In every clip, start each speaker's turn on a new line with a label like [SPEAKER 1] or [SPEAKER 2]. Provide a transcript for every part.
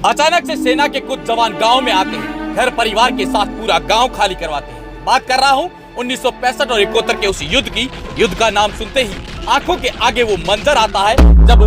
[SPEAKER 1] अचानक से सेना के कुछ जवान गांव में आते हैं, घर परिवार के साथ पूरा गांव खाली करवाते हैं। बात कर रहा हूं 1965 और 71 के उस युद्ध की। युद्ध का नाम सुनते ही आंखों के आगे वो मंजर आता है जब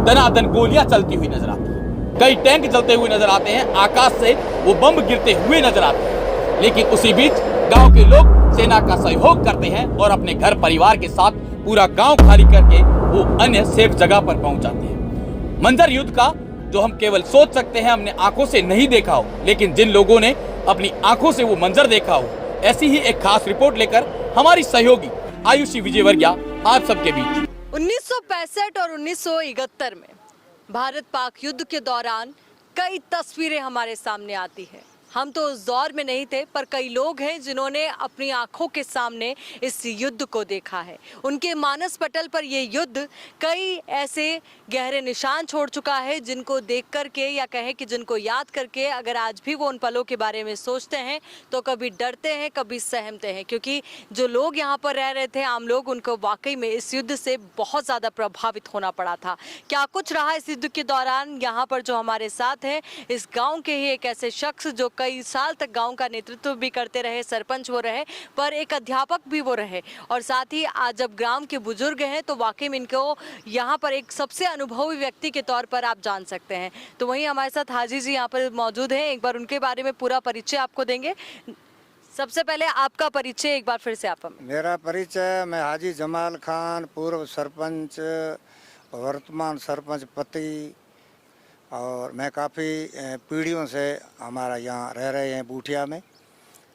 [SPEAKER 1] दनादन गोलियां चलती हुई नजर आती है, कई टैंक जलते हुए नजर आते हैं, आकाश से वो बम गिरते हुए नजर आते हैं। लेकिन उसी बीच गांव के लोग सेना का सहयोग करते हैं और अपने घर परिवार के साथ पूरा गांव खाली करके वो अन्य सेफ जगह पर पहुंच जाते हैं। मंजर युद्ध का जो हम केवल सोच सकते हैं, हमने आंखों से नहीं देखा हो, लेकिन जिन लोगों ने अपनी आंखों से वो मंजर देखा हो, ऐसी ही एक खास रिपोर्ट लेकर हमारी सहयोगी आयुषी विजयवर्गीय आप सबके बीच।
[SPEAKER 2] 1965 और 1971 में भारत पाक युद्ध के दौरान कई तस्वीरें हमारे सामने आती है। हम तो उस दौर में नहीं थे, पर कई लोग हैं जिन्होंने अपनी आंखों के सामने इस युद्ध को देखा है। उनके मानस पटल पर ये युद्ध कई ऐसे गहरे निशान छोड़ चुका है जिनको देख करके या कहें कि जिनको याद करके अगर आज भी वो उन पलों के बारे में सोचते हैं तो कभी डरते हैं, कभी सहमते हैं, क्योंकि जो लोग यहाँ पर रह रहे थे आम लोग, उनको वाकई में इस युद्ध से बहुत ज़्यादा प्रभावित होना पड़ा था। क्या कुछ रहा इस युद्ध के दौरान, यहाँ पर जो हमारे साथ हैं इस गाँव के ही एक ऐसे शख्स जो कई साल तक गांव का नेतृत्व भी करते रहे, सरपंच वो रहे, पर एक अध्यापक भी वो रहे, और साथ ही आज जब ग्राम के बुजुर्ग हैं तो वाकई में इनको यहाँ पर एक सबसे अनुभवी व्यक्ति के तौर पर आप जान सकते हैं। तो वहीं हमारे साथ हाजी जी यहाँ पर मौजूद हैं, एक बार उनके बारे में पूरा परिचय आपको देंगे। सबसे पहले आपका परिचय एक बार फिर से आप हमें।
[SPEAKER 3] मेरा परिचय, मैं हाजी जमाल खान, पूर्व सरपंच, वर्तमान सरपंच पति, और मैं काफ़ी पीढ़ियों से हमारा यहाँ रह रहे हैं बूटिया में,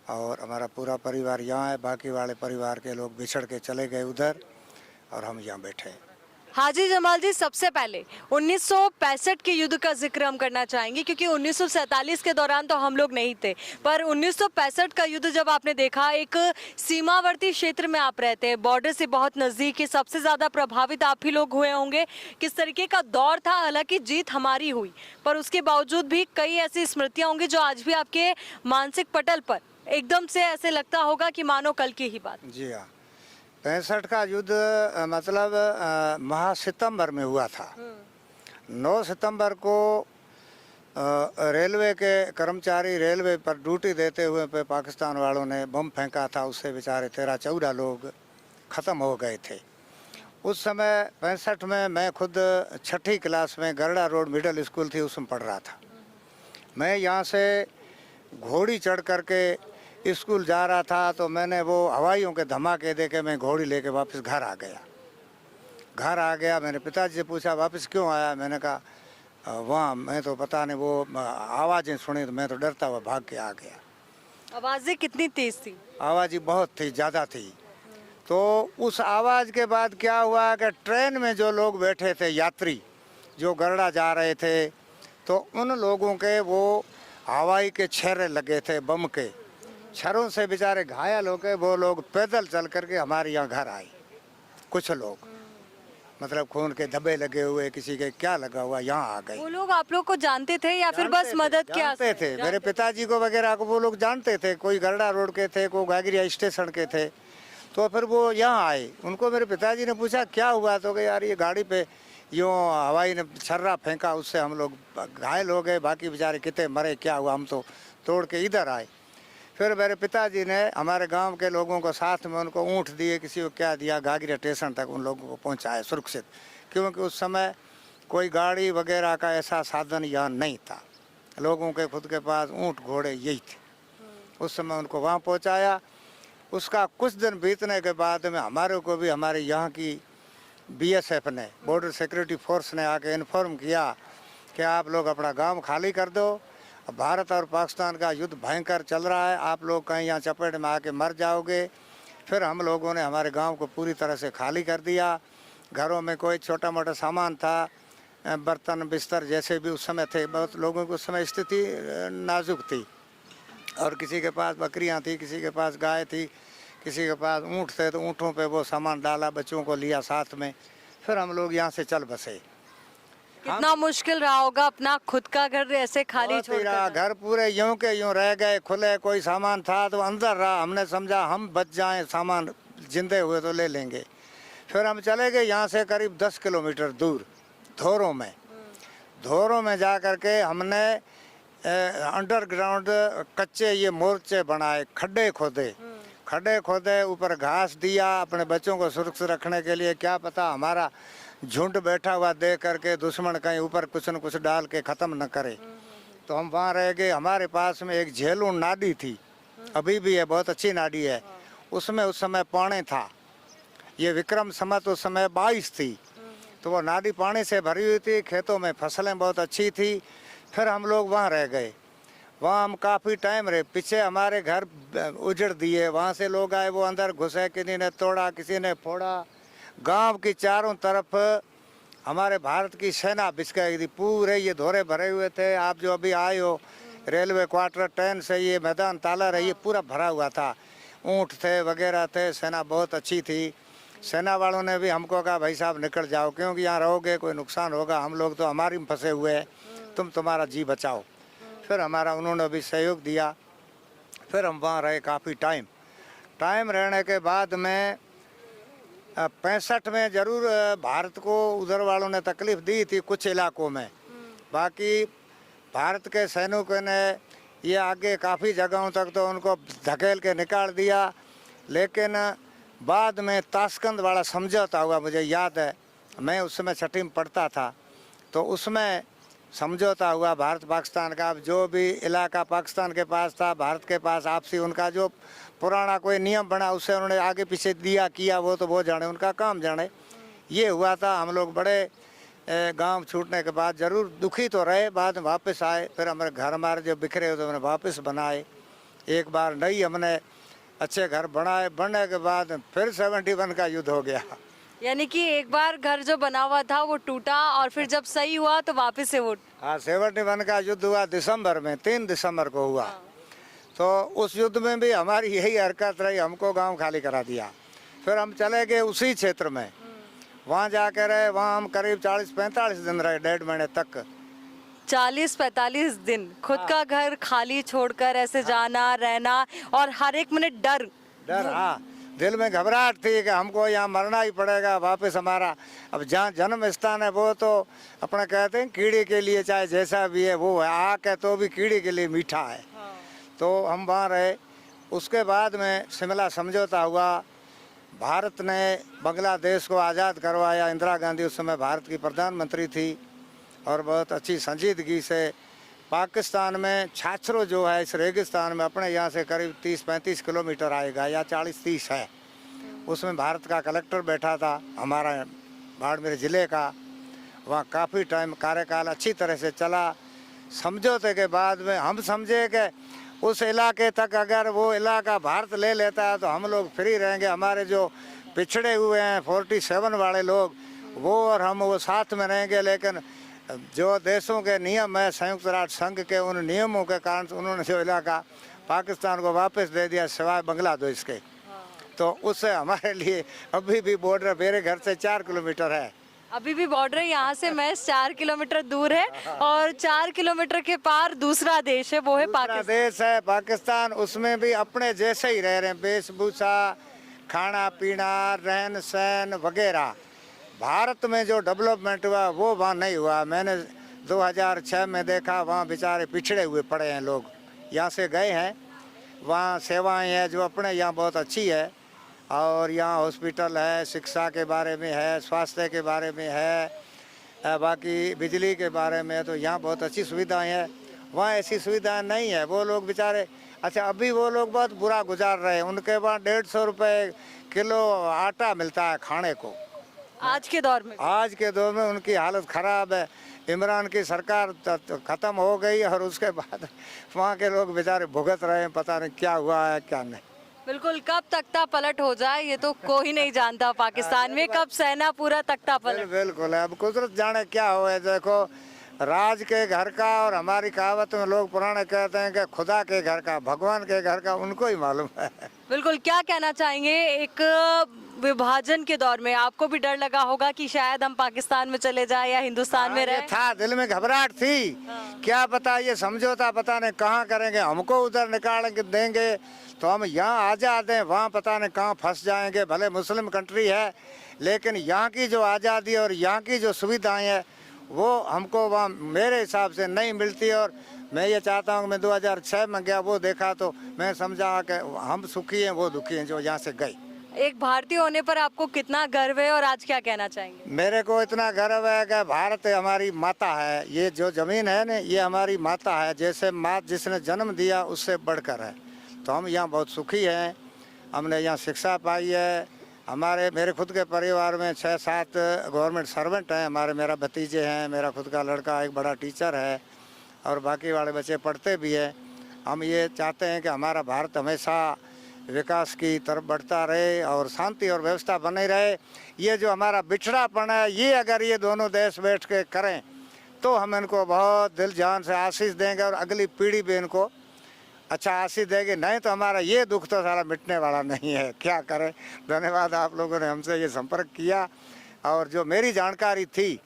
[SPEAKER 3] और हमारा पूरा परिवार यहाँ है। बाकी वाले परिवार के लोग बिछड़ के चले गए उधर और हम यहाँ बैठे हैं।
[SPEAKER 2] हाजी जमाल जी, सबसे पहले 1965 के युद्ध का जिक्र हम करना चाहेंगे, क्योंकि 1947 के दौरान तो हम लोग नहीं थे, पर 1965 का युद्ध जब आपने देखा, एक सीमावर्ती क्षेत्र में आप रहते हैं, बॉर्डर से बहुत नज़दीक है, सबसे ज़्यादा प्रभावित आप ही लोग हुए होंगे। किस तरीके का दौर था? हालांकि जीत हमारी हुई, पर उसके बावजूद भी कई ऐसी स्मृतियाँ होंगी जो आज भी आपके मानसिक पटल पर एकदम से ऐसे लगता होगा कि मानो कल की ही बात।
[SPEAKER 3] जी हाँ, 65 का युद्ध मतलब महा सितंबर में हुआ था। 9 सितंबर को रेलवे के कर्मचारी रेलवे पर ड्यूटी देते हुए पे पाकिस्तान वालों ने बम फेंका था, उससे बेचारे 13-14 लोग ख़त्म हो गए थे। उस समय 65 में मैं खुद 6ठी क्लास में गरड़ा रोड मिडिल स्कूल थी, उसमें पढ़ रहा था। मैं यहाँ से घोड़ी चढ़ करके स्कूल जा रहा था तो मैंने वो हवाइयों के धमाके देखे, मैं घोड़ी लेके वापस घर आ गया। मैंने पिताजी से पूछा वापस क्यों आया? मैंने कहा वहाँ मैं तो पता नहीं, वो आवाज़ें सुनी तो मैं तो डरता हुआ भाग के आ गया।
[SPEAKER 2] आवाज़ें कितनी तेज थी?
[SPEAKER 3] आवाज़ें बहुत थी, ज़्यादा थी। तो उस आवाज़ के बाद क्या हुआ कि ट्रेन में जो लोग बैठे थे, यात्री जो गरड़ा जा रहे थे, तो उन लोगों के वो हवाई के छर्रे लगे थे, बम के छरों से बेचारे घायल हो गए। वो लोग पैदल चल करके हमारे यहाँ घर आए। कुछ लोग मतलब खून के धब्बे लगे हुए, किसी के क्या लगा हुआ, यहाँ आ गए।
[SPEAKER 2] वो लोग आप लोग को जानते थे या फिर बस मदद के आते
[SPEAKER 3] थे? मेरे पिताजी को वगैरह को वो लोग जानते थे, कोई गरड़ा रोड के थे, कोई गागरिया स्टेशन के थे। तो फिर वो यहाँ आए, उनको मेरे पिताजी ने पूछा क्या हुआ? तो यार ये गाड़ी पे यूँ हवाई ने छर्रा फेंका, उससे हम लोग घायल हो गए, बाकी बेचारे कितने मरे, क्या हुआ? हम तो तोड़ के इधर आए। फिर मेरे पिताजी ने हमारे गांव के लोगों को साथ में उनको ऊँट दिए, किसी को क्या दिया, गागरिया स्टेशन तक उन लोगों को पहुंचाया सुरक्षित, क्योंकि उस समय कोई गाड़ी वगैरह का ऐसा साधन यहाँ नहीं था। लोगों के खुद के पास ऊँट घोड़े यही थे। उस समय उनको वहाँ पहुँचाया। उसका कुछ दिन बीतने के बाद में हमारे को भी हमारे यहाँ की BSF ने, बॉर्डर सिक्योरिटी फोर्स ने आके इन्फॉर्म किया कि आप लोग अपना गाँव खाली कर दो, भारत और पाकिस्तान का युद्ध भयंकर चल रहा है, आप लोग कहीं यहाँ चपेट में आके मर जाओगे। फिर हम लोगों ने हमारे गांव को पूरी तरह से खाली कर दिया। घरों में कोई छोटा मोटा सामान था, बर्तन बिस्तर जैसे भी उस समय थे, बहुत लोगों की उस समय स्थिति नाजुक थी, और किसी के पास बकरियां थी, किसी के पास गाय थी, किसी के पास ऊँट थे, तो ऊँटों पे वो सामान डाला, बच्चों को लिया साथ में। फिर हम लोग यहाँ से चल बसे।
[SPEAKER 2] कितना मुश्किल रहा होगा अपना खुद का घर ऐसे खाली छोड़कर।
[SPEAKER 3] घर पूरे यूं के यूं रह गए, खुले, कोई सामान था तो अंदर रहा। हमने समझा हम बच जाएं, सामान जिंदे हुए तो ले लेंगे। फिर हम चले गए यहाँ से करीब 10 किलोमीटर दूर धोरों में। धोरों में जा कर के हमने अंडरग्राउंड कच्चे ये मोर्चे बनाए, खड्डे खोदे, ऊपर घास दिया अपने बच्चों को सुरक्षित रखने के लिए। क्या पता हमारा झुंड बैठा हुआ देख करके दुश्मन कहीं ऊपर कुछ न कुछ डाल के ख़त्म न करे। तो हम वहाँ रह गए। हमारे पास में एक झेलून नाडी थी, अभी भी है, बहुत अच्छी नाडी है। उसमें उस समय पानी था, ये विक्रम संवत उस समय 22 थी। तो वो नाडी पानी से भरी हुई थी, खेतों में फसलें बहुत अच्छी थी। फिर हम लोग वहाँ रह गए, वहाँ हम काफ़ी टाइम रहे। पीछे हमारे घर उजड़ दिए, वहाँ से लोग आए, वो अंदर घुसे, किसी ने तोड़ा, किसी ने फोड़ा। गांव की चारों तरफ हमारे भारत की सेना बिछकाई थी, पूरे ये धोरे भरे हुए थे। आप जो अभी आए हो रेलवे क्वार्टर ट्रेन से, ये मैदान ताला है, ये पूरा भरा हुआ था, ऊँट थे वगैरह थे, सेना बहुत अच्छी थी। सेना वालों ने भी हमको कहा भाई साहब निकल जाओ, क्योंकि यहाँ रहोगे कोई नुकसान होगा, हम लोग तो हमारी में फंसे हुए हैं, तुम तुम्हारा जी बचाओ। फिर हमारा उन्होंने भी सहयोग दिया। फिर हम वहाँ रहे काफ़ी टाइम रहने के बाद में 65 में ज़रूर भारत को उधर वालों ने तकलीफ़ दी थी कुछ इलाकों में। बाकी भारत के सैनिकों ने ये आगे काफ़ी जगहों तक तो उनको धकेल के निकाल दिया। लेकिन बाद में ताशकंद वाला समझौता हुआ, मुझे याद है, मैं उस समय 6वीं में पढ़ता था। तो उसमें समझौता हुआ भारत पाकिस्तान का। जो भी इलाका पाकिस्तान के पास था, भारत के पास, आपसी उनका जो पुराना कोई नियम बना उससे उन्होंने आगे पीछे दिया किया, वो तो वो जाने, उनका काम जाने। ये हुआ था। हम लोग बड़े गांव छूटने के बाद ज़रूर दुखी तो रहे, बाद में वापस आए। फिर हमारे घर हमारे जो बिखरे हुए तो हमने वापस बनाए। एक बार नहीं हमने अच्छे घर बनाए, बनने के बाद फिर 71 का युद्ध हो गया।
[SPEAKER 2] यानी कि एक बार घर जो बना हुआ था वो टूटा और फिर जब सही हुआ तो वापस से वो।
[SPEAKER 3] हाँ, 71 का युद्ध हुआ दिसंबर में, 3 दिसंबर को हुआ। तो उस युद्ध में भी हमारी यही हरकत रही, हमको गांव खाली करा दिया। फिर हम चले गए उसी क्षेत्र में, वहाँ जाकर रहे। वहाँ हम करीब 40-45 दिन रहे, 1.5 महीने तक।
[SPEAKER 2] 40-45 दिन खुद का घर खाली छोड़कर ऐसे जाना रहना, और हर एक मिनट डर।
[SPEAKER 3] हाँ, दिल में घबराहट थी कि हमको यहाँ मरना ही पड़ेगा वापस। हमारा अब जहाँ जन्म स्थान है वो तो अपने कहते हैं कीड़े के लिए चाहे जैसा भी है वो है, आग है तो भी कीड़े के लिए मीठा है। तो हम वहाँ रहे। उसके बाद में शिमला समझौता हुआ, भारत ने बांग्लादेश को आज़ाद करवाया। इंदिरा गांधी उस समय भारत की प्रधानमंत्री थी और बहुत अच्छी संजीदगी से पाकिस्तान में छाछरो जो है इस रेगिस्तान में अपने यहाँ से करीब 30-35 किलोमीटर आएगा या 40-30 है, उसमें भारत का कलेक्टर बैठा था हमारा बाड़मेर ज़िले का। वहाँ काफ़ी टाइम कार्यकाल अच्छी तरह से चला। समझौते के बाद में हम समझे कि उस इलाके तक अगर वो इलाका भारत ले लेता है तो हम लोग फ्री रहेंगे। हमारे जो पिछड़े हुए हैं 47 वाले लोग, वो और हम वो साथ में रहेंगे। लेकिन जो देशों के नियम है संयुक्त राष्ट्र संघ के, उन नियमों के कारण उन्होंने जो इलाका पाकिस्तान को वापस दे दिया सिवाय बांग्लादेश के। तो उससे हमारे लिए अभी भी बॉर्डर मेरे घर से 4 किलोमीटर है।
[SPEAKER 2] अभी भी बॉर्डर यहाँ से महज 4 किलोमीटर दूर है, और 4 किलोमीटर के पार दूसरा देश है, वो है पाकिस्तान।
[SPEAKER 3] देश है पाकिस्तान, उसमें भी अपने जैसे ही रह रहे हैं, वेशभूषा, खाना पीना, रहन सहन वगैरह। भारत में जो डेवलपमेंट हुआ वो वहाँ नहीं हुआ। मैंने 2006 में देखा, वहाँ बेचारे पिछड़े हुए पड़े हैं लोग। यहाँ से गए हैं, वहाँ सेवाएं हैं जो अपने यहाँ बहुत अच्छी है, और यहाँ हॉस्पिटल है, शिक्षा के बारे में है, स्वास्थ्य के बारे में है, बाकी बिजली के बारे में, तो यहाँ बहुत अच्छी सुविधाएं हैं। वहाँ ऐसी सुविधाएं नहीं है। वो लोग बेचारे, अच्छा अभी वो लोग बहुत बुरा गुजार रहे हैं। उनके वहाँ 150 रुपये किलो आटा मिलता है खाने को
[SPEAKER 2] आज के दौर में।
[SPEAKER 3] आज के दौर में उनकी हालत ख़राब है। इमरान की सरकार ख़त्म हो गई और उसके बाद वहाँ के लोग बेचारे भुगत रहे हैं, पता नहीं क्या हुआ है क्या नहीं।
[SPEAKER 2] बिल्कुल, कब तख्ता पलट हो जाए ये तो कोई नहीं जानता पाकिस्तान में, कब सेना पूरा तख्ता पलट।
[SPEAKER 3] बिल्कुल है, अब कुदरत जाने क्या हो है। देखो, राज के घर का, और हमारी कहावत में लोग पुराने कहते हैं कि खुदा के घर का, भगवान के घर का उनको ही मालूम है।
[SPEAKER 2] बिल्कुल, क्या कहना चाहेंगे, एक विभाजन के दौर में आपको भी डर लगा होगा कि शायद हम पाकिस्तान में चले जाए या हिंदुस्तान में रहे?
[SPEAKER 3] था, दिल में घबराहट थी। क्या पता ये समझौता पता नहीं कहाँ करेंगे, हमको उधर निकाल के देंगे तो हम यहाँ आज़ाद हैं, वहाँ पता नहीं कहाँ फंस जाएंगे। भले मुस्लिम कंट्री है, लेकिन यहाँ की जो आज़ादी और यहाँ की जो सुविधाएं हैं वो हमको वहाँ मेरे हिसाब से नहीं मिलती। और मैं ये चाहता हूँ कि मैं 2006 में गया, वो देखा तो मैं समझा कि हम सुखी हैं, वो दुखी हैं जो यहाँ से गए।
[SPEAKER 2] एक भारतीय होने पर आपको कितना गर्व है और आज क्या कहना चाहेंगे?
[SPEAKER 3] मेरे को इतना गर्व है कि भारत हमारी माता है। ये जो ज़मीन है ना, ये हमारी माता है। जैसे माँ जिसने जन्म दिया उससे बढ़कर है। तो हम यहाँ बहुत सुखी हैं। हमने यहाँ शिक्षा पाई है। मेरे खुद के परिवार में 6-7 गवर्नमेंट सर्वेंट हैं। मेरा भतीजे हैं, मेरा खुद का लड़का एक बड़ा टीचर है और बाकी वाले बच्चे पढ़ते भी हैं। हम ये चाहते हैं कि हमारा भारत हमेशा विकास की तरफ बढ़ता रहे और शांति और व्यवस्था बनी रहे। ये जो हमारा बिछड़ापन है, ये अगर ये दोनों देश बैठ के करें तो हम इनको बहुत दिल जान से आशीष देंगे और अगली पीढ़ी भी इनको अच्छा आशीष देगी। नहीं तो हमारा ये दुख तो सारा मिटने वाला नहीं है। क्या करें। धन्यवाद, आप लोगों ने हमसे ये संपर्क किया और जो मेरी जानकारी थी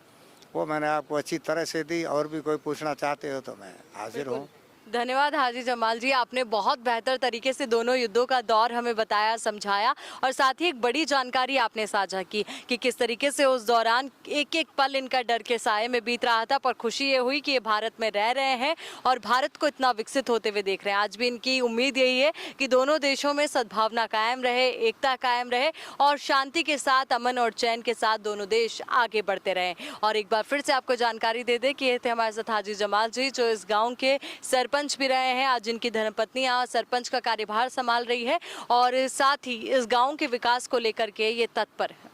[SPEAKER 3] वो मैंने आपको अच्छी तरह से दी। और भी कोई पूछना चाहते हो तो मैं हाजिर हूँ।
[SPEAKER 2] धन्यवाद हाजी जमाल जी, आपने बहुत बेहतर तरीके से दोनों युद्धों का दौर हमें बताया, समझाया और साथ ही एक बड़ी जानकारी आपने साझा की कि किस तरीके से उस दौरान एक एक पल इनका डर के साए में बीत रहा था। पर खुशी ये हुई कि ये भारत में रह रहे हैं और भारत को इतना विकसित होते हुए देख रहे हैं। आज भी इनकी उम्मीद यही है कि दोनों देशों में सद्भावना कायम रहे, एकता कायम रहे और शांति के साथ, अमन और चैन के साथ दोनों देश आगे बढ़ते रहें। और एक बार फिर से आपको जानकारी दे दें कि ये थे हमारे साथ हाजी जमाल जी, जो इस गाँव के सरपंच भी रहे हैं। आज इनकी धर्मपत्नी यहाँ सरपंच का कार्यभार संभाल रही है और साथ ही इस गांव के विकास को लेकर के ये तत्पर है।